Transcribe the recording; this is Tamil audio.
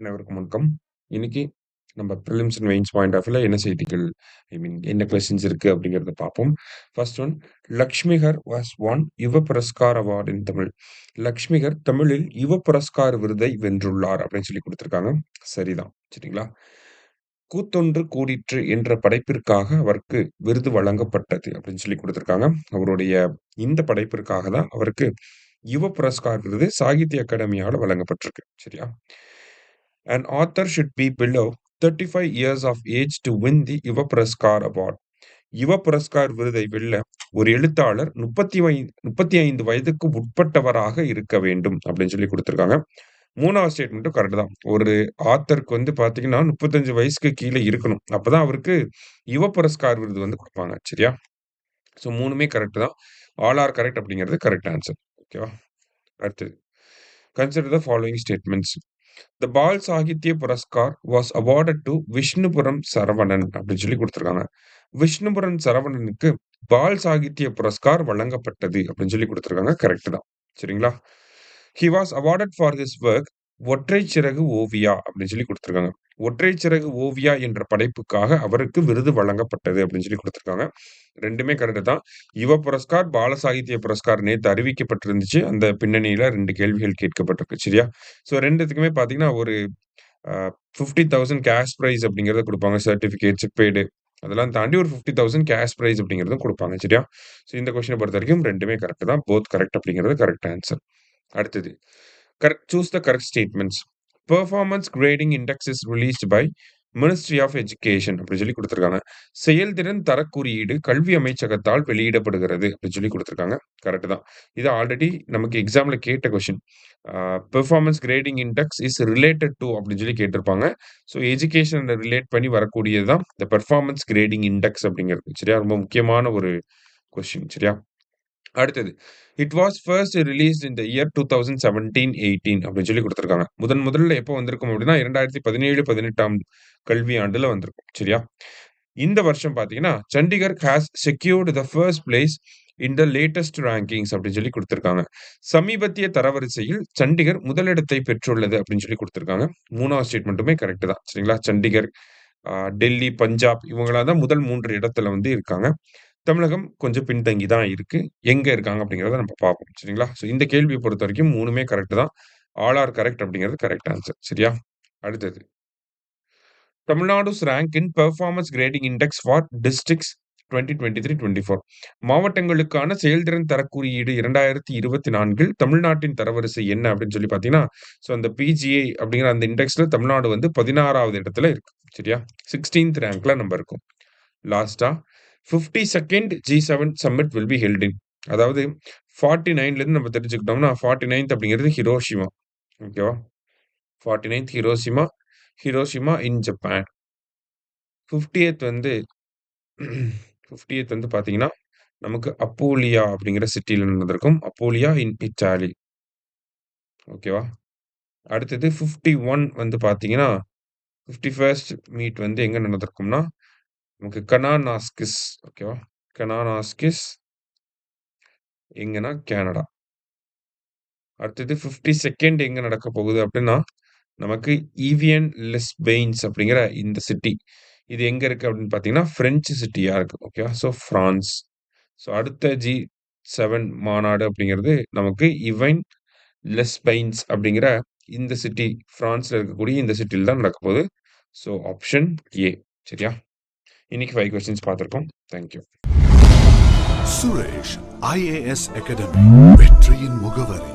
அனைவருக்கும் வணக்கம். இன்னைக்கு நம்ம prelims and mains point of வியூல என்ன செய்திகள், என்ன கொஸ்டின்ஸ் இருக்கு அப்படிங்கிறத பார்ப்போம். First one, Lakshmikar was won Yuva Puraskar award in Tamil. Lakshmikar தமிழில் யுவ புரஸ்கார் விருதை வென்றுள்ளார் அப்படின்னு சொல்லி கொடுத்திருக்காங்க. சரிதான், சரிங்களா? கூத்தொன்று கூடிற்று என்ற படைப்பிற்காக அவருக்கு விருது வழங்கப்பட்டது அப்படின்னு சொல்லி கொடுத்திருக்காங்க. அவருடைய இந்த படைப்பிற்காக தான் அவருக்கு யுவ புரஸ்கார் விருது சாகித்ய அகாடமியால வழங்கப்பட்டிருக்கு. சரியா? An author should be below 35 years of age to win the Yuva Puraskar award. Yuva Puraskar விருதை வெல்ல ஒரு எழுத்தாளர் 35 வயதுக்கு உட்பட்டவராக இருக்க வேண்டும் அப்படின்னு சொல்லி கொடுத்திருக்காங்க. மூணாவது ஸ்டேட்மெண்ட்டும் கரெக்ட் தான். ஒரு ஆத்தருக்கு வந்து பாத்தீங்கன்னா 35 வயசுக்கு கீழே இருக்கணும். அப்பதான் அவருக்கு யுவ புரஸ்கார் விருது வந்து கொடுப்பாங்க. சரியா? ஸோ மூணுமே கரெக்ட் தான். ஆல் ஆர் கரெக்ட் அப்படிங்கிறது கரெக்ட் ஆன்சர். ஓகேவா? அடுத்தது, consider the following statements. The Bal Sahitya Puraskar was awarded to Vishnupuram Saravanan அப்படின்னு சொல்லி கொடுத்திருக்காங்க. விஷ்ணுபுரம் சரவணனுக்கு பால் சாகித்ய புரஸ்கார் வழங்கப்பட்டது அப்படின்னு சொல்லி கொடுத்திருக்காங்க. கரெக்ட் தான். சரிங்களா? He was awarded for his work ஒற்றை சிறகு ஓவியா அப்படின்னு சொல்லி கொடுத்திருக்காங்க. ஒற்றை சிறகு ஓவியா என்ற படைப்புக்காக அவருக்கு விருது வழங்கப்பட்டது அப்படின்னு சொல்லி கொடுத்திருக்காங்க. ரெண்டுமே கரெக்ட் தான். யுவ புரஸ்கார், பால சாகித்ய புரஸ்கார் நேத்து அறிவிக்கப்பட்டிருந்துச்சு. அந்த பின்னணியில 2 கேள்விகள் கேட்கப்பட்டிருக்கு. சரியா? ஸோ 2த்துக்குமே பார்த்தீங்கன்னா, ஒரு 50,000 கேஷ் பிரைஸ் அப்படிங்கிறத குடுப்பாங்க. சர்டிஃபிகேட், சிப்பேடு அதெல்லாம் தாண்டி ஒரு 50,000 கேஷ் பிரைஸ் அப்படிங்கிறதும் குடுப்பாங்க. சரியா? ஸோ இந்த கொஸ்டின பொறுத்தவரைக்கும் 2மே கரெக்ட் தான். போத் கரெக்ட் அப்படிங்கிறது கரெக்ட் ஆன்சர். அடுத்தது, choose the correct statements. Performance grading index is released by ministry of education அப்படின்னு சொல்லி கொடுத்திருக்காங்க. செயல்திறன் தரக் குறியீடு கல்வி அமைச்சகத்தால் வெளியிடப்படுகிறது அப்படின்னு சொல்லி கொடுத்திருக்காங்க. கரெக்ட் தான். இது ஆல்ரெடி நமக்கு எக்ஸாம்ல கேட்ட question. Performance grading index is related to அப்படின்னு சொல்லி கேட்டிருப்பாங்க. ஸோ எஜுகேஷன் ரிலேட் பண்ணி வரக்கூடியது தான் இந்த பெர்ஃபார்மன்ஸ் கிரேடிங் இண்டெக்ஸ் அப்படிங்கிறது. சரியா? ரொம்ப முக்கியமான ஒரு கொஸ்டின். சரியா? அடுத்தது, it was first released in the year 2017-18 அப்படின்னு சொல்லி கொடுத்திருக்காங்க. முதல்ல எப்போ வந்திருக்கும் அப்படின்னா 2017-18 கல்வி ஆண்டுல வந்திருக்கும். சரியா? இந்த வருஷம் பாத்தீங்கன்னா Chandigarh has secured the first place in the latest rankings அப்படின்னு சொல்லி கொடுத்திருக்காங்க. சமீபத்திய தரவரிசையில் சண்டிகர் முதலிடத்தை பெற்றுள்ளது அப்படின்னு சொல்லி கொடுத்திருக்காங்க. மூணாவது ஸ்டேட்மெண்ட்டுமே கரெக்ட் தான். சரிங்களா? சண்டிகர், டெல்லி, பஞ்சாப் இவங்களாம் தான் முதல் 3 இடத்துல வந்து இருக்காங்க. தமிழகம் கொஞ்சம் பின்தங்கி தான் இருக்கு. எங்க இருக்காங்க அப்படிங்கிறத நம்ம பார்ப்போம். சரிங்களா? ஸோ இந்த கேள்விய பொறுத்தவரைக்கும் 3மே கரெக்ட் தான். ஆல் ஆர் கரெக்ட் அப்படிங்கிறது கரெக்ட் ஆன்சர். சரியா? அடுத்தது, Tamil Nadu's rank in performance grading index for districts 2023-24. மாவட்டங்களுக்கான செயல்திறன் தரக் குறியீடு 2024 தமிழ்நாட்டின் தரவரிசை என்ன அப்படின்னு சொல்லி பார்த்தீங்கன்னா, ஸோ அந்த பிஜிஐ அப்படிங்கிற அந்த இண்டெக்ஸ்ல தமிழ்நாடு வந்து 16வது இடத்துல இருக்கு. சரியா? 16th ரேங்க்ல நம்ம இருக்கோம். லாஸ்ட்டா 52nd G7 summit will be held in, அதாவது 49ல இருந்து நம்ம தெரிஞ்சுக்கிட்டோம்னா 49th அப்படிங்கிறது ஹிரோஷிமா. ஓகேவா? 49th Hiroshima in Japan. 50th வந்து 50th வந்து பார்த்தீங்கன்னா, நமக்கு அப்போலியா அப்படிங்கிற சிட்டில நடந்திருக்கும். அப்போலியா இன் இட்டாலி. ஓகேவா? அடுத்தது 51 வந்து பார்த்தீங்கன்னா, 51st மீட் வந்து எங்க நடந்திருக்கும்னா, நமக்கு கனானாஸ்கிஸ். ஓகேவா? கனானாஸ்கிஸ் எங்கன்னா கனடா. அடுத்தது 52nd எங்க நடக்க போகுது அப்படின்னா, நமக்கு ஈவியன் லெஸ் பெயின்ஸ் அப்படிங்கிற இந்த சிட்டி. இது எங்க இருக்கு அப்படின்னு பார்த்தீங்கன்னா, பிரெஞ்சு சிட்டியா இருக்கு. ஓகேவா? So France. ஸோ அடுத்த G7 மாநாடு அப்படிங்கிறது நமக்கு இவைன் லெஸ் பெயின்ஸ் அப்படிங்கிற இந்த சிட்டி, பிரான்ஸ்ல இருக்கக்கூடிய இந்த சிட்டில தான் நடக்க போகுது. So option A. சரியா? இன்னைக்கு 5 கொஸ்டின்ஸ் பார்த்திருக்கோம். Thank you. Suresh IAS academy, வெற்றியின் முகவரி.